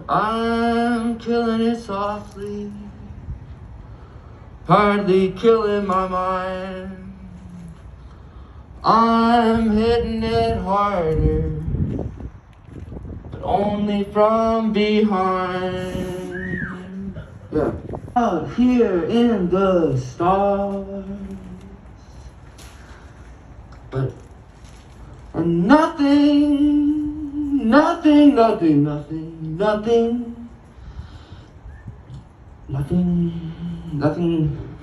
I'm killing it softly, hardly killing my mind. I'm hitting it harder, but only from behind. Yeah. Out here in the stars, but nothing, nothing, nothing, nothing, nothing, nothing, nothing,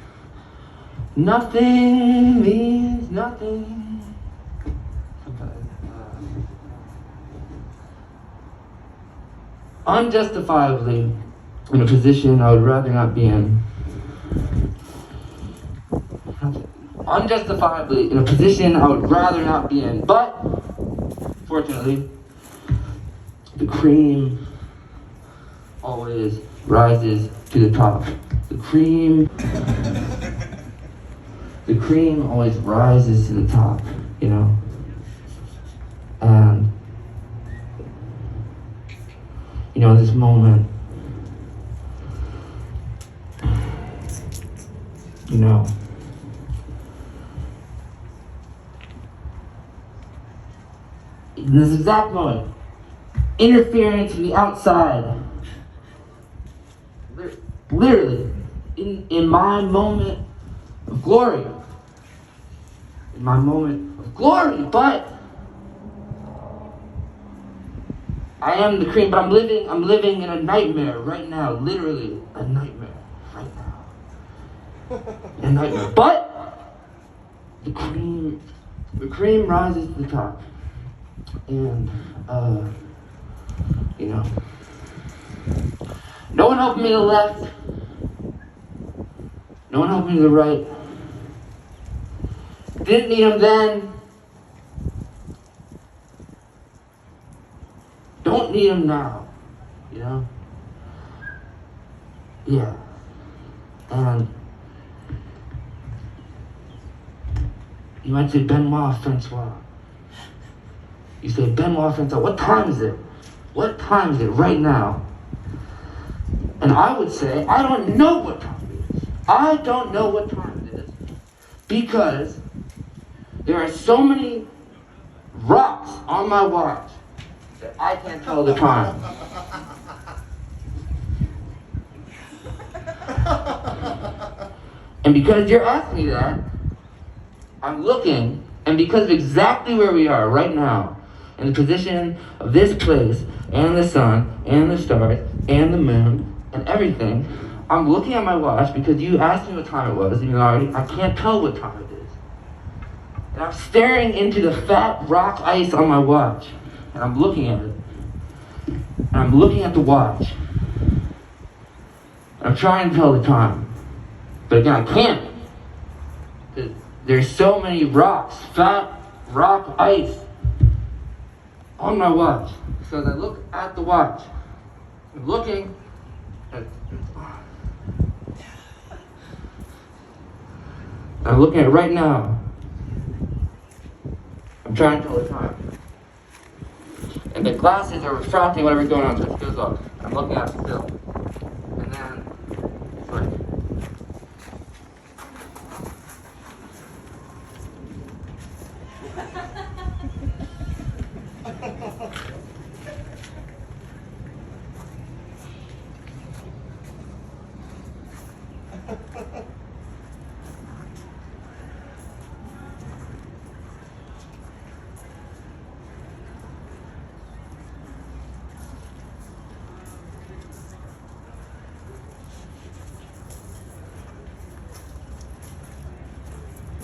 nothing means nothing. Unjustifiably in a position I would rather not be in. Unjustifiably in a position I would rather not be in. But, fortunately, the cream always rises to the top. The cream always rises to the top, you know? And, you know, this moment, you know, in this exact moment, interference from the outside, literally, in my moment of glory, but I am the cream, but I'm living in a nightmare right now, literally a nightmare right now. A nightmare. But the cream rises to the top. And you know, no one helped me to the left, no one helped me to the right. Didn't need him then, don't need him now, you know? Yeah. And you might say Benoît François. You say, Benoît François, what time is it? What time is it right now? And I would say, I don't know what time it is. I don't know what time it is. Because there are so many rocks on my watch that I can't tell the time. And because you're asking me that, I'm looking, and because of exactly where we are right now, in the position of this place, and the sun, and the stars, and the moon, and everything, I'm looking at my watch because you asked me what time it was, and I can't tell what time it is. And I'm staring into the fat rock ice on my watch, and I'm looking at it. And I'm looking at the watch. And I'm trying to tell the time. But again, I can't. Because there's so many rocks, fat rock ice, on my watch. So as I look at the watch, I'm looking at it right now. I'm trying to tell the time. And the glasses are refracting whatever's going on, so it goes off. I'm looking at it still. And then it's like,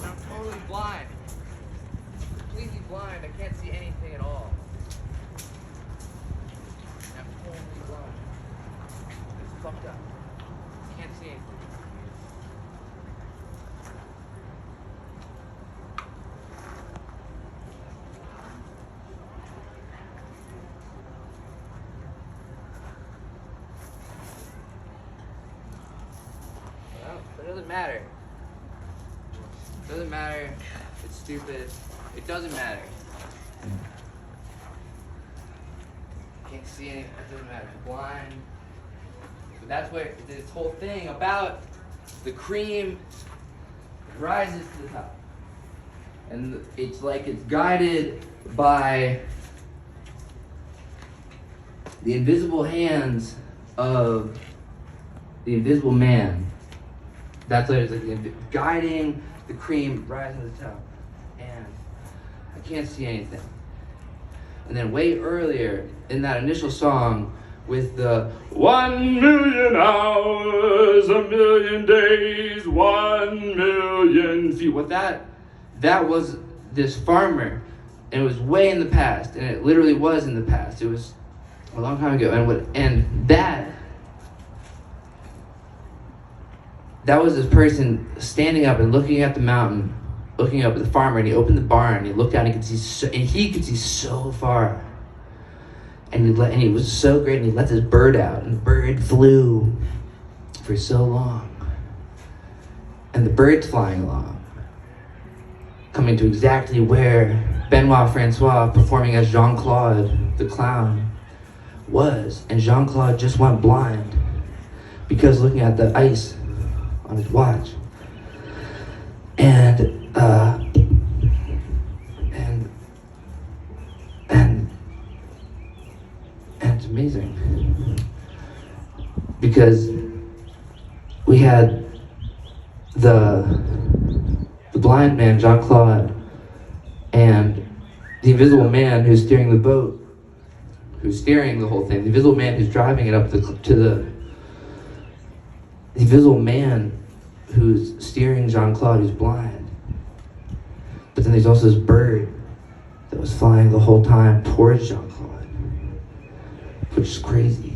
I'm totally blind. Completely blind. I can't see anything at all. I'm totally blind. It's fucked up. Can't see anything. Well, it doesn't matter. It doesn't matter. It's stupid. It doesn't matter. Can't can't see anything. It doesn't matter. You're blind. But that's where this whole thing about the cream rises to the top. And it's like it's guided by the invisible hands of the invisible man. That's what it's like, guiding the cream rising to the top. And I can't see anything. And then way earlier in that initial song with the 1 million hours, 1 million days, 1 million feet. What that was this farmer, and it was way in the past, and it literally was in the past. It was a long time ago, and that was this person standing up and looking at the mountain, looking up at the farmer, and he opened the barn, and he looked out, and he could see so far, and he was so great, and he let this bird out, and the bird flew for so long, and the bird's flying along, coming to exactly where Benoît François, performing as Jean-Claude the clown, was. And Jean-Claude just went blind because looking at the ice on his watch. And it's amazing because we had the blind man, Jean-Claude, and the invisible man who's steering the boat, who's steering the whole thing, the invisible man who's driving it up the invisible man who's steering Jean-Claude, who's blind. But then there's also this bird that was flying the whole time towards Jean-Claude, which is crazy.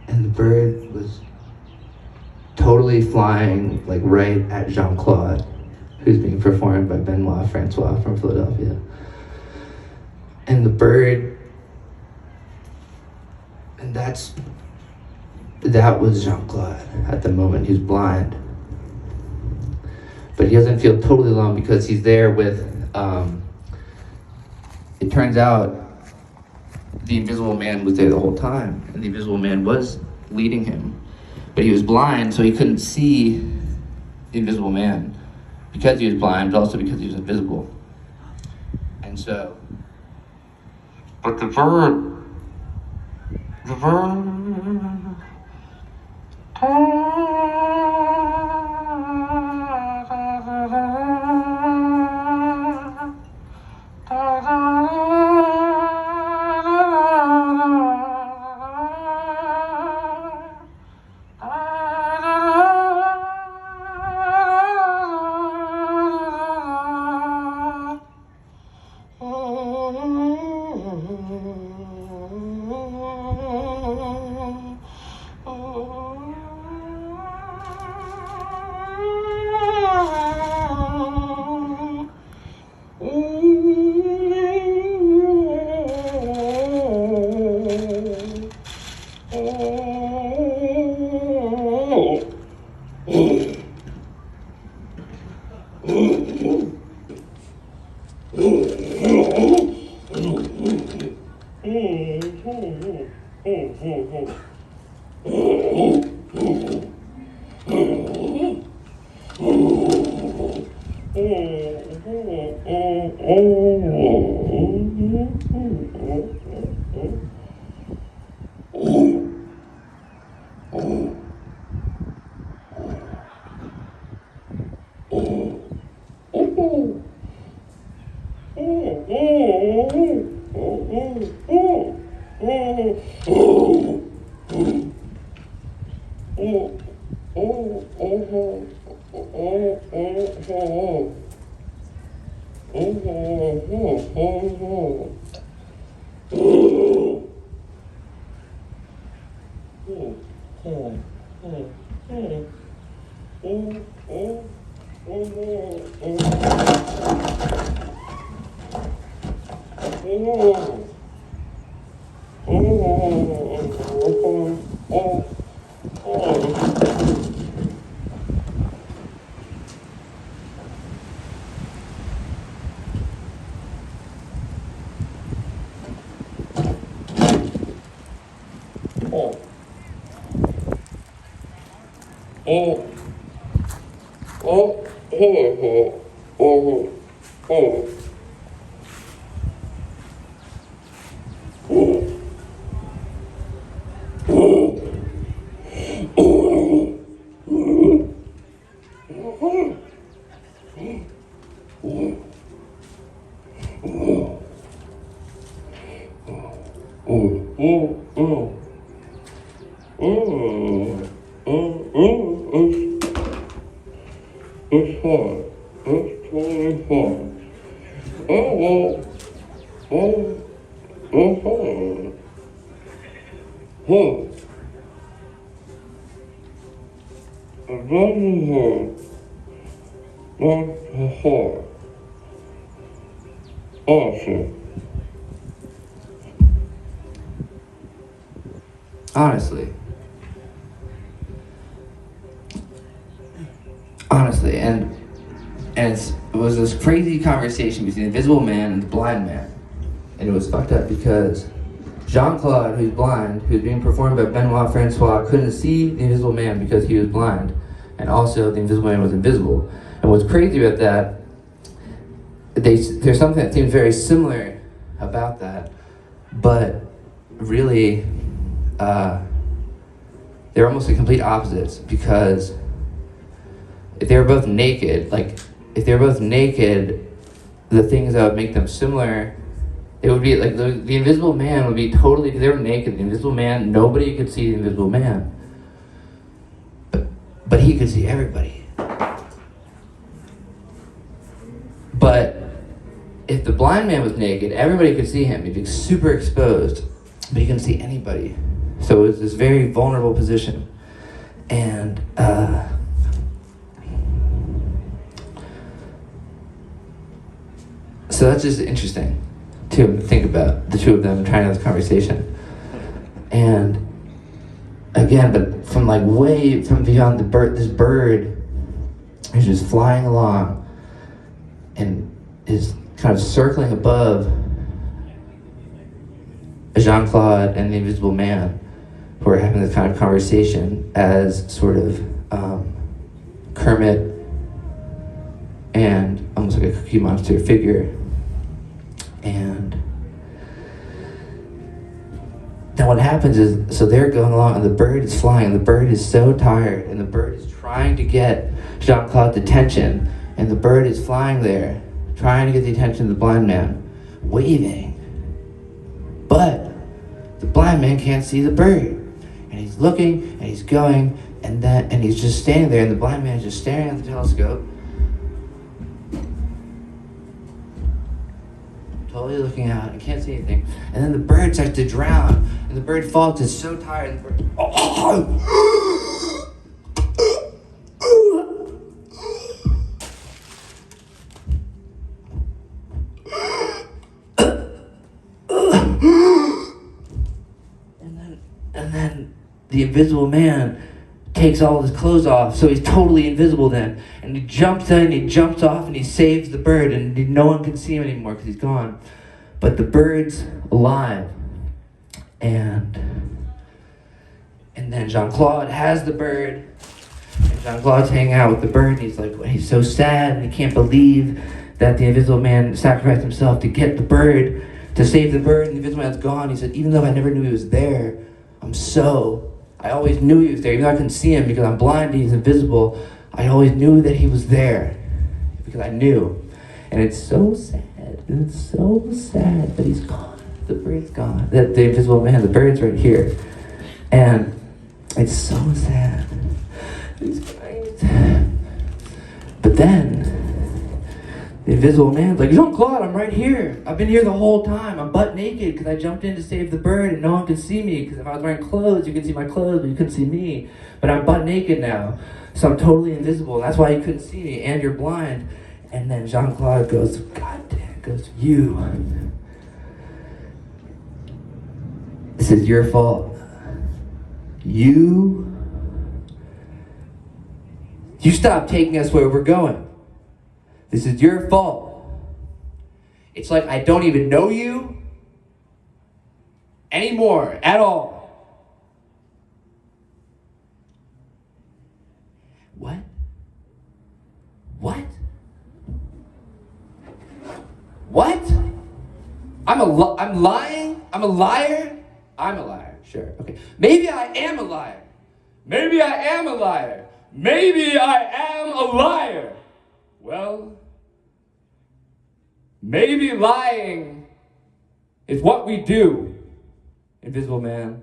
And the bird was totally flying like right at Jean-Claude, who's being performed by Benoît François from Philadelphia. And the bird, and that was Jean-Claude at the moment. He's blind, but he doesn't feel totally alone because he's there with, it turns out the invisible man was there the whole time, and the invisible man was leading him. But he was blind, so he couldn't see the invisible man because he was blind, but also because he was invisible. And so, but the bird, It's fine. It's totally fine. It's fine. Hey. It doesn't hurt. That's hard. Awesome. Honestly, and it was this crazy conversation between the invisible man and the blind man. And it was fucked up because Jean-Claude, who's blind, who's being performed by Benoît François, couldn't see the invisible man because he was blind. And also, the invisible man was invisible. And what's crazy about that, there's something that seems very similar about that, but really, they're almost the complete opposites, because if they were both naked, the things that would make them similar, it would be like the invisible man would be totally, if they were naked, the invisible man, nobody could see the invisible man. But he could see everybody. But if the blind man was naked, everybody could see him. He'd be super exposed, but he couldn't see anybody. So it was this very vulnerable position. And so that's just interesting to think about, the two of them trying to have this conversation. And again, but from like way from beyond the bird, this bird is just flying along and is kind of circling above Jean-Claude and the invisible man, who are having this kind of conversation as sort of Kermit and almost like a Cookie Monster figure. And then what happens is, so they're going along and the bird is flying, and the bird is so tired, and the bird is trying to get Jean-Claude's attention, and the bird is flying there, trying to get the attention of the blind man, waving. But the blind man can't see the bird. And he's looking, and he's going, and he's just standing there, and the blind man is just staring at the telescope, totally looking out, and can't see anything. And then the bird starts to drown, and the bird falls, it's so tired, and the bird, and then the invisible man takes all his clothes off, so he's totally invisible then. And he jumps in, he jumps off, and he saves the bird, and no one can see him anymore because he's gone. But the bird's alive. And then Jean-Claude has the bird, and Jean-Claude's hanging out with the bird, and he's like, he's so sad, and he can't believe that the invisible man sacrificed himself to get the bird, to save the bird, and the invisible man's gone. He said, even though I never knew he was there, I always knew he was there, even though I couldn't see him because I'm blind and he's invisible. I always knew that he was there because I knew. And it's so sad. It's so sad that he's gone. The bird's gone. The invisible man, the bird's right here. And it's so sad. He's crying. But then the invisible man's like, Jean-Claude, I'm right here. I've been here the whole time. I'm butt naked because I jumped in to save the bird and no one could see me, because if I was wearing clothes, you could see my clothes, but you couldn't see me. But I'm butt naked now, so I'm totally invisible. That's why you couldn't see me, and you're blind. And then Jean-Claude goes, God damn, goes, you. This is your fault. You stopped taking us where we're going. This is your fault. It's like I don't even know you anymore at all. I'm lying? I'm a liar? I'm a liar, sure, okay. Maybe I am a liar. Maybe I am a liar. Maybe I am a liar. Well, maybe lying is what we do, Invisible Man.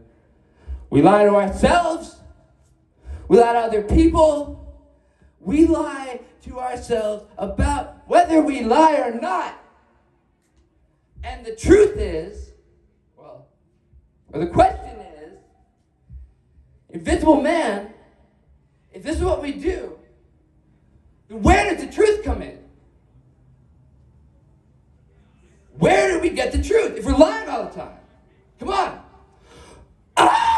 We lie to ourselves. We lie to other people. We lie to ourselves about whether we lie or not. And the truth is, or the question is, Invisible Man, if this is what we do, then where does the truth come in? Where do we get the truth if we're lying all the time? Come on. Ah!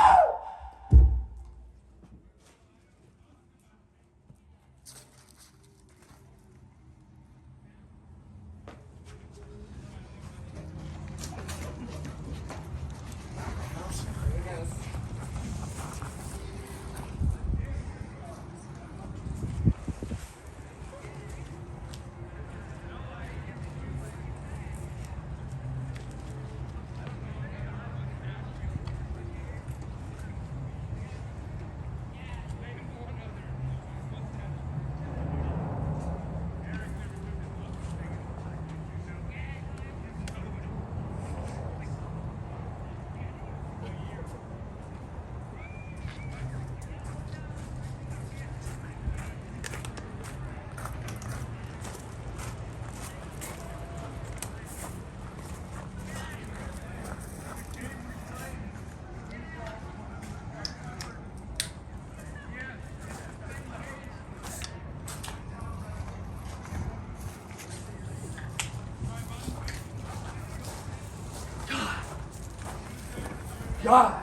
God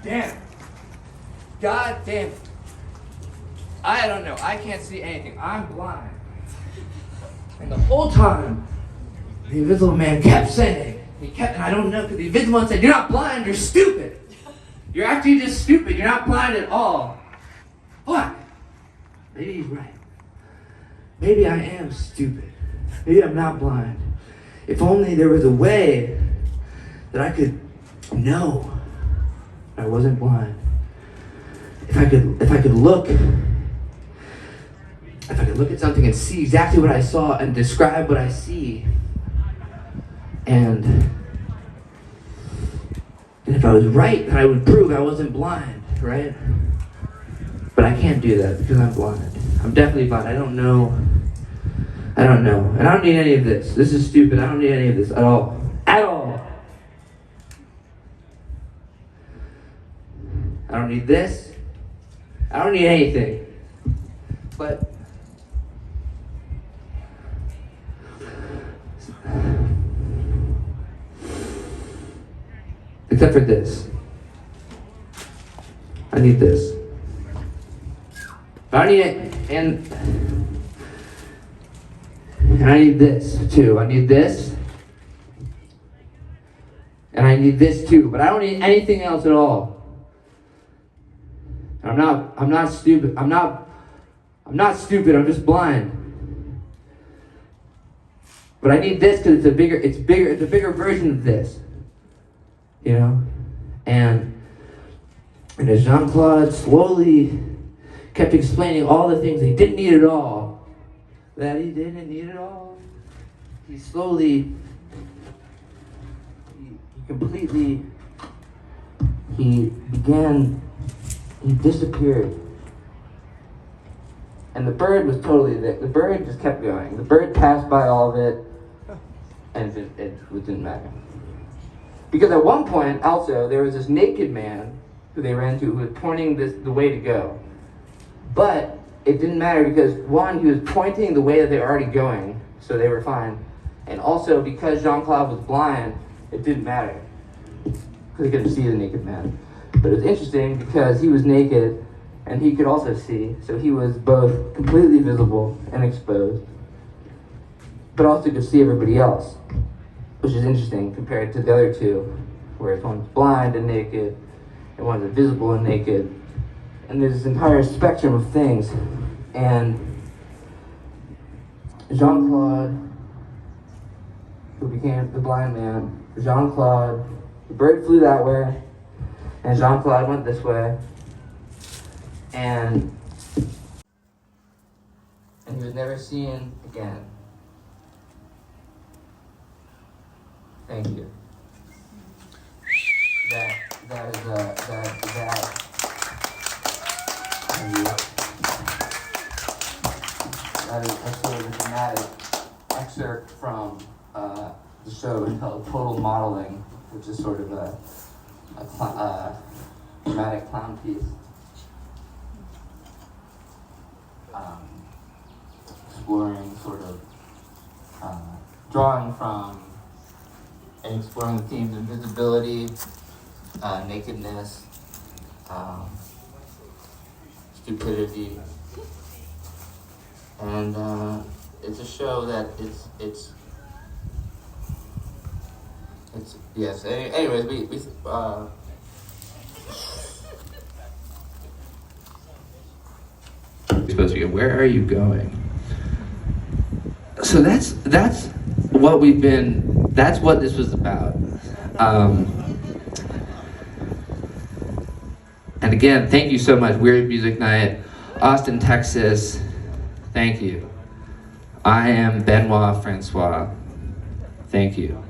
damn. God damn. I don't know. I can't see anything. I'm blind. And the whole time, the Invisible Man kept saying, and I don't know, because the Invisible Man said, you're not blind, you're stupid. You're actually just stupid. You're not blind at all. What? Maybe he's right. Maybe I am stupid. Maybe I'm not blind. If only there was a way that I could know I wasn't blind. If I could look at something and see exactly what I saw and describe what I see, and if I was right, then I would prove I wasn't blind, right? But I can't do that because I'm blind. I'm definitely blind. I don't know. And I don't need any of this. This is stupid. I don't need any of this at all. At all. I don't need this. I don't need anything. But except for this. I need this. But I need it, and I need this too. I need this. And I need this too. But I don't need anything else at all. I'm not stupid. I'm not stupid. I'm just blind. But I need this because it's a bigger version of this. You know? And as Jean-Claude slowly kept explaining all the things he didn't need at all, that he didn't need at all, he slowly, he disappeared. And the bird was totally there. The bird just kept going. The bird passed by all of it, and it didn't matter. Because at one point, also, there was this naked man who they ran to who was pointing the way to go. But it didn't matter because, one, he was pointing the way that they were already going, so they were fine. And also, because Jean-Claude was blind, it didn't matter. Because he couldn't see the naked man. But it was interesting because he was naked and he could also see, so he was both completely visible and exposed, but also could see everybody else, which is interesting compared to the other two, where one's blind and naked, and one's invisible and naked, and there's this entire spectrum of things. And Jean-Claude who became the blind man. Jean-Claude, the bird flew that way, and Jean-Claude went this way, and he was never seen again. Thank you. That is sort of a dramatic excerpt from the show entitled Total Modeling, which is sort of a dramatic clown piece. Exploring sort of drawing from and exploring the themes of visibility, nakedness, stupidity, and it's a show that it's yes. Anyways, we supposed to go. Where are you going? So that's what we've been. That's what this was about. And again, thank you so much. Weird Music Night, Austin, Texas. Thank you. I am Benoît François. Thank you.